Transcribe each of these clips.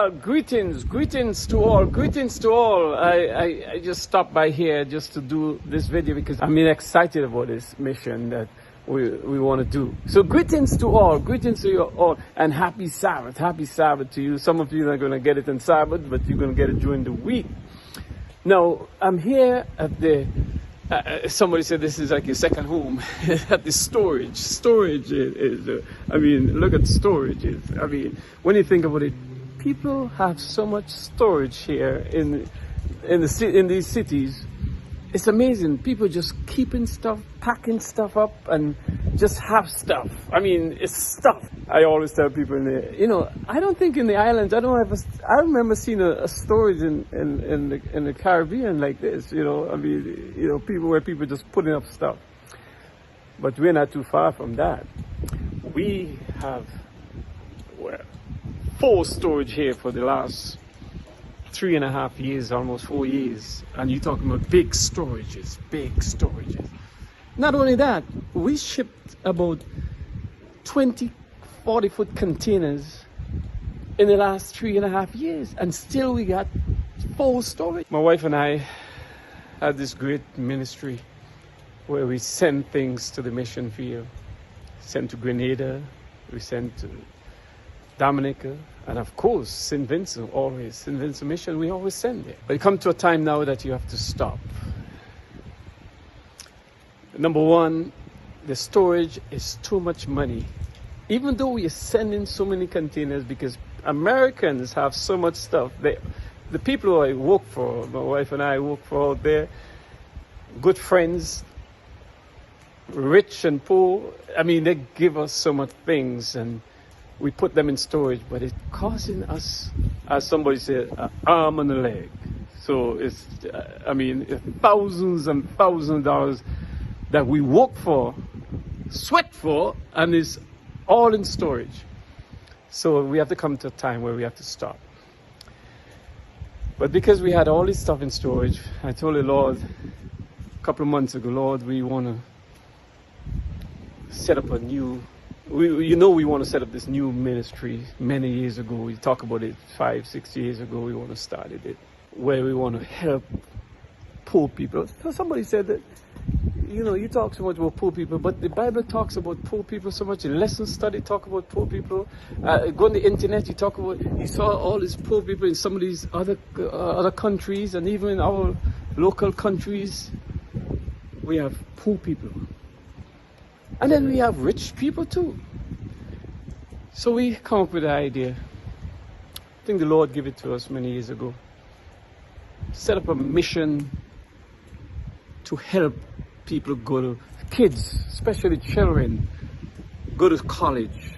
Well, greetings to all, greetings to all. I just stopped by here just to do this video because I'm excited about this mission that we want to do. So greetings to you all, and happy Sabbath to you. Some of you are going to get it on Sabbath, but you're going to get it during the week. Now, I'm here at the, somebody said this is like your second home, at the storage. Storage is look at storage. When you think about it, people have so much storage here in these cities. It's amazing. People just keeping stuff, packing stuff up, and just have stuff. It's stuff. I always tell people I don't think in the islands. I remember seeing a storage in the Caribbean like this. People where people just putting up stuff. But we're not too far from that. We have full storage here for the last 3.5 years, almost 4 years, and you're talking about big storages. Not only that, we shipped about 20 40-foot containers in the last 3.5 years, and still we got full storage. My wife and I had this great ministry where we send things to the mission field. Sent to Grenada, we sent to Dominica, and of course St. Vincent, always St. Vincent Mission, we always send it. But it comes to a time now that you have to stop. Number one, the storage is too much money. Even though we are sending so many containers, because Americans have so much stuff. The people who I work for, my wife and I work for out there, good friends, rich and poor, they give us so much things, and we put them in storage, but it's costing us, as somebody said, an arm and a leg. So it's, thousands and thousands of dollars that we work for, sweat for, and it's all in storage. So we have to come to a time where we have to stop. But because we had all this stuff in storage, I told the Lord a couple of months ago, Lord, we want to set up a new, we want to set up this new ministry. Many years ago, we talked about it 5-6 years ago, we want to start it, where we want to help poor people. So somebody said that, you talk so much about poor people, but the Bible talks about poor people so much. In lesson study, talk about poor people. Go on the internet, you saw all these poor people in some of these other countries, and even in our local countries, we have poor people. And then we have rich people too. So we come up with the idea. I think the Lord gave it to us many years ago. Set up a mission to help people kids, especially children, go to college,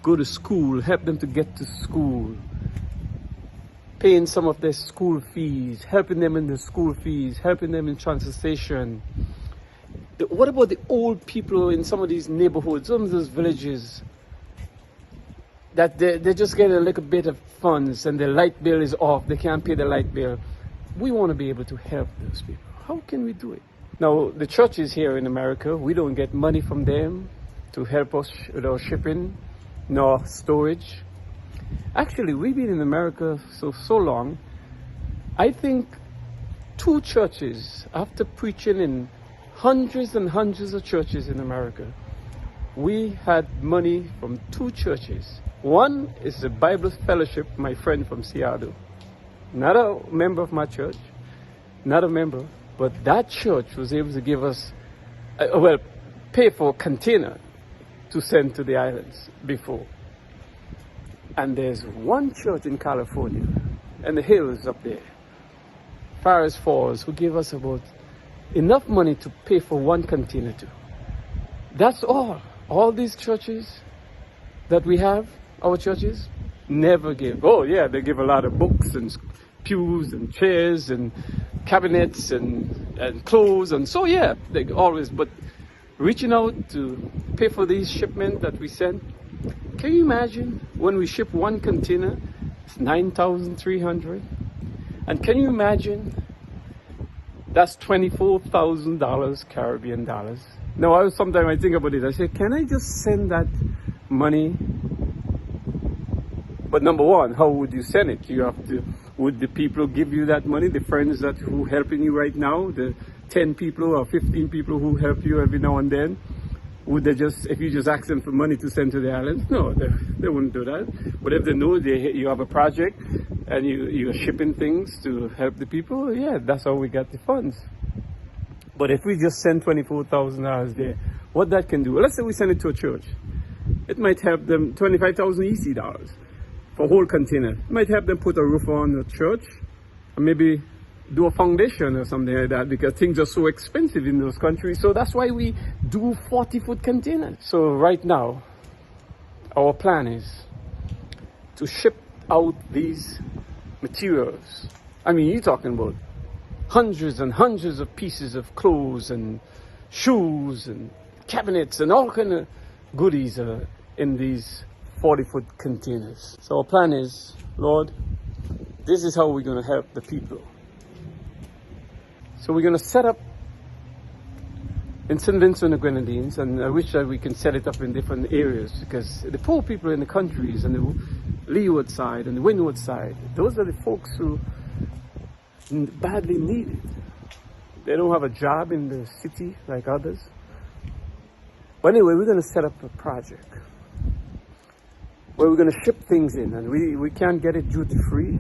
go to school, help them to get to school, paying some of their school fees, helping them in the school fees, helping them in transportation. What about the old people in some of these neighborhoods, some of those villages, that they just get a little bit of funds and their light bill is off, they can't pay the light bill? We want to be able to help those people. How can we do it? Now, the churches here in America, we don't get money from them to help us with our shipping, nor storage. Actually, we've been in America so long. I think 2 churches, after preaching in hundreds and hundreds of churches in America, we had money from 2 churches. One is the Bible Fellowship, my friend from Seattle. Not a member of my church, not a member, but that church was able to give us, pay for a container to send to the islands before. And there's one church in California, and the hills up there, Farris Falls, who gave us about enough money to pay for one container too. That's all. All these churches that we have, our churches, never give. Oh yeah, they give a lot of books and pews and chairs and cabinets and clothes, and so yeah, they always, but reaching out to pay for these shipments that we send. Can you imagine when we ship one container, it's $9,300? And can you imagine that's $24,000 Caribbean dollars? Now, sometimes I think about it, I say, can I just send that money But number one, how would you send it? You have to, would the people give you that money, the friends that who helping you right now, the 10 people or 15 people who help you every now and then? Would they just, if you just ask them for money to send to the island? No, they wouldn't do that. But if they know you have a project and you're shipping things to help the people, yeah, that's how we got the funds. But if we just send $24,000 there, what that can do, well, let's say we send it to a church. It might help them, 25,000 EC dollars for a whole container. It might help them put a roof on the church and maybe do a foundation or something like that, because things are so expensive in those countries. So that's why we do 40-foot containers. So right now, our plan is to ship out these materials. I mean, you're talking about hundreds and hundreds of pieces of clothes and shoes and cabinets and all kind of goodies in these 40-foot containers. So our plan is, Lord, this is how we're going to help the people. So we're going to set up in St. Vincent and the Grenadines, and I wish that we can set it up in different areas, because the poor people in the countries and the leeward side and the windward side, those are the folks who badly need it. They don't have a job in the city like others. But anyway, we're going to set up a project where we're going to ship things in, and we can't get it duty-free.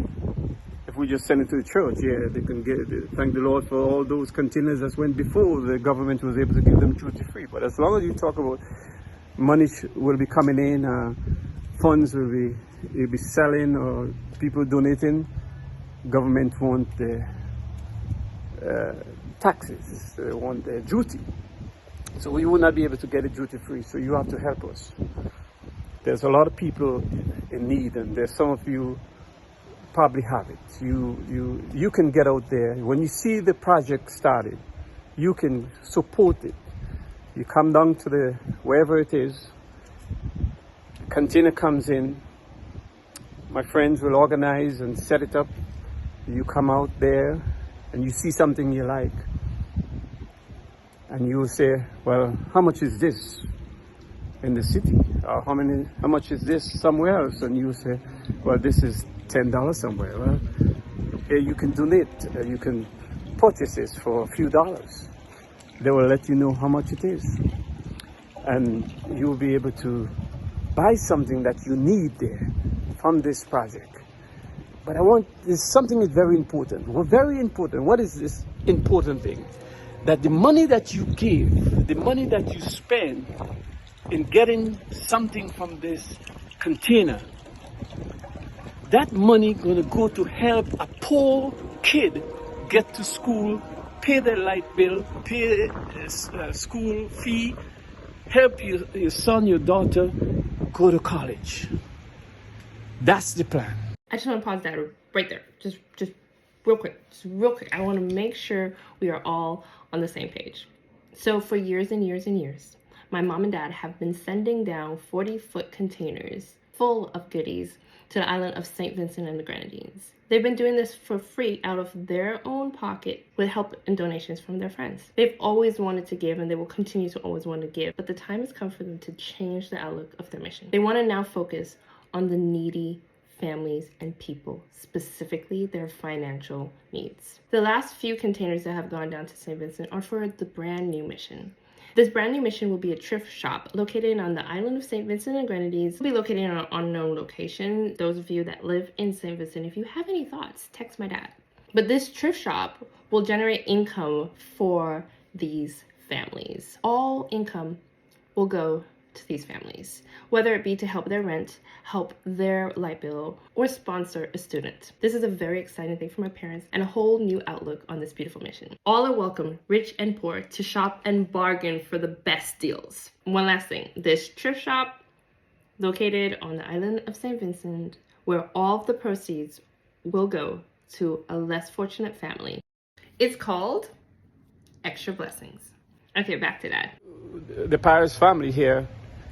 If we just send it to the church, yeah, they can get it. Thank the Lord for all those containers that went before the government was able to give them duty-free. But as long as you talk about money will be coming in, funds will be selling, or people donating, government want the taxes, they want their duty. So we will not be able to get it duty-free, so you have to help us. There's a lot of people in need, and there's some of you probably have it. You can get out there. When you see the project started, you can support it. You come down to wherever it is, the container comes in, my friends will organize and set it up. You come out there and you see something you like, and you will say, well, how much is this in the city? Or how much is this somewhere else? And you say, well, this is $10 somewhere. Well, you can donate, you can purchase this for a few dollars. They will let you know how much it is, and you will be able to buy something that you need there from this project. But there's something that's very important. Well, very important. What is this important thing? That the money that you give, the money that you spend in getting something from this container, that money gonna go to help a poor kid get to school, pay their light bill, pay school fee, help your son, your daughter go to college. That's the plan. I just want to pause that right there. Just real quick. I want to make sure we are all on the same page. So for years and years and years, my mom and dad have been sending down 40-foot containers full of goodies to the island of St. Vincent and the Grenadines. They've been doing this for free out of their own pocket with help and donations from their friends. They've always wanted to give, and they will continue to always want to give, but the time has come for them to change the outlook of their mission. They want to now focus on the needy families and people, specifically their financial needs. The last few containers that have gone down to St. Vincent are for the brand new mission. This brand new mission will be a thrift shop located on the island of St. Vincent and Grenadines. It will be located in an unknown location. Those of you that live in St. Vincent, if you have any thoughts, text my dad. But this thrift shop will generate income for these families. All income will go to these families, whether it be to help their rent, help their light bill, or sponsor a student. This is a very exciting thing for my parents and a whole new outlook on this beautiful mission. All are welcome, rich and poor, to shop and bargain for the best deals. One last thing, this thrift shop located on the island of St. Vincent, where all of the proceeds will go to a less fortunate family. It's called Extra Blessings. Okay, back to that. The Paris family here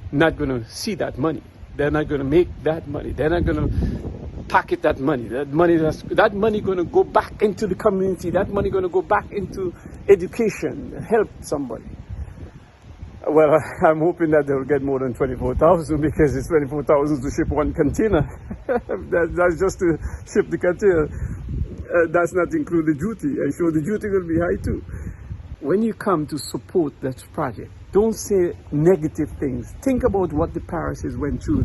not going to see that money. They're not going to make that money. They're not going to pocket that money. That money going to go back into the community. That money going to go back into education, help somebody. Well, I'm hoping that they'll get more than 24,000 because it's 24,000 to ship one container. That's just to ship the container. That's not include the duty. I'm sure the duty will be high too. When you come to support that project, don't say negative things. Think about what the parishes went through.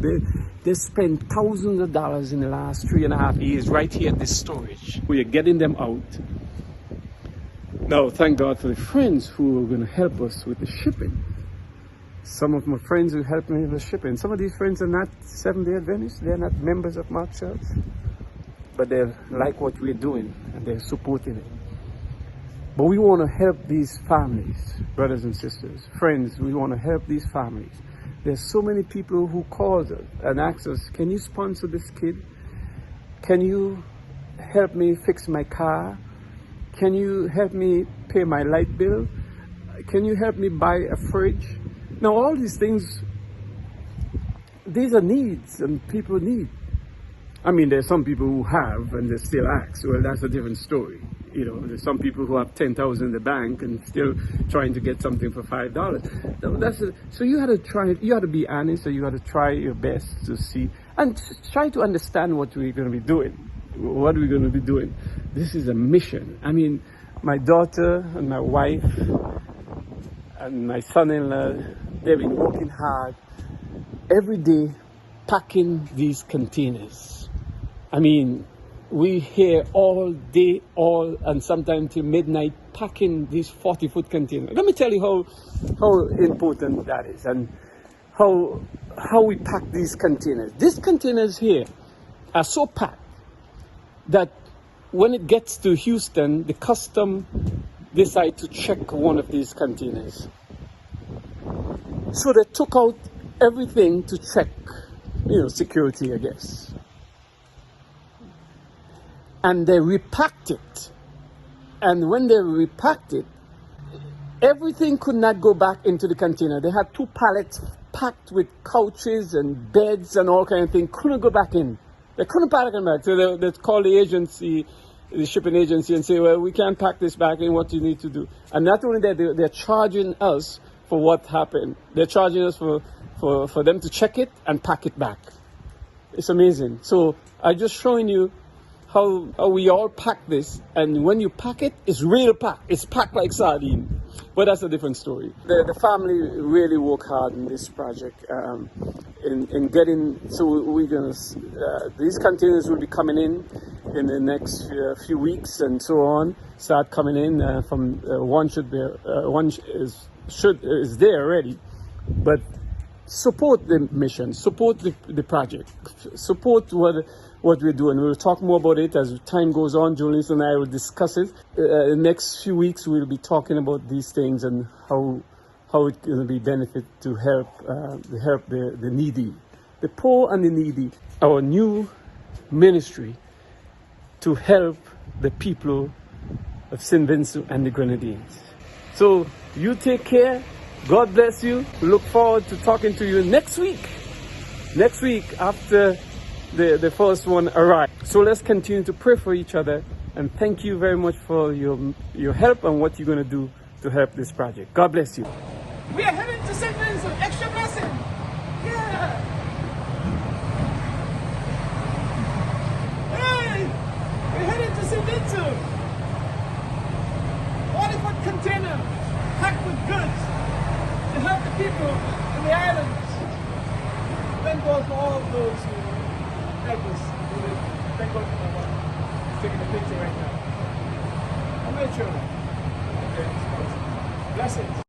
They spent thousands of dollars in the last 3.5 years right here at this storage. We are getting them out. Now, thank God for the friends who are going to help us with the shipping. Some of my friends who helped me with the shipping. Some of these friends are not Seventh-day Adventists. They're not members of Mark Church. But they like what we're doing and they're supporting it. But we want to help these families, brothers and sisters, friends. We want to help these families. There's so many people who call us and ask us, can you sponsor this kid? Can you help me fix my car? Can you help me pay my light bill? Can you help me buy a fridge? Now, all these things, these are needs and people need. I mean, there's some people who have and they still ask. Well, that's a different story. You know, there's some people who have 10,000 in the bank and still trying to get something for $5. So you had to try. You had to be honest, and you had to try your best to see and try to understand what we're going to be doing. What we're going to be doing. This is a mission. I mean, my daughter and my wife and my son-in-law, they've been working hard every day packing these containers. I mean, we here all day, and sometimes till midnight, packing these 40-foot containers. Let me tell you how important that is and how we pack these containers. These containers here are so packed that when it gets to Houston, the custom decide to check one of these containers. So they took out everything to check, security, I guess. And they repacked it. And when they repacked it, everything could not go back into the container. They had 2 pallets packed with couches and beds and all kind of things. Couldn't go back in. They couldn't pack them back. So they called the agency, the shipping agency, and say, well, we can't pack this back in. What do you need to do? And not only that, they're charging us for what happened. They're charging us for them to check it and pack it back. It's amazing. So I'm just showing you how we all pack this, and when you pack it, it's real packed. It's packed like sardine. But that's a different story. The family really work hard in this project, in getting. So we're gonna. These containers will be coming in the next few weeks, and so on. Start coming in from one should be is there already, but support the mission, support the project, support what we're doing. We'll talk more about it as time goes on. Julius and I will discuss it. The next few weeks we'll be talking about these things and how it's going to be benefit to help the needy, the poor and the needy. Our new ministry to help the people of St. Vincent and the Grenadines. So you take care. God bless you. We look forward to talking to you next week. Next week after the first one arrives. So let's continue to pray for each other, and thank you very much for your help and what you're going to do to help this project. God bless you. We are heading to St. Vincent. Extra blessing. Yeah. Hey, we're heading to St. Vincent. 40-foot container packed with goods to help the people in the islands. Thank God for all of those who help us. Thank God for my wife. Taking a picture right now. How many children? Okay, blessings.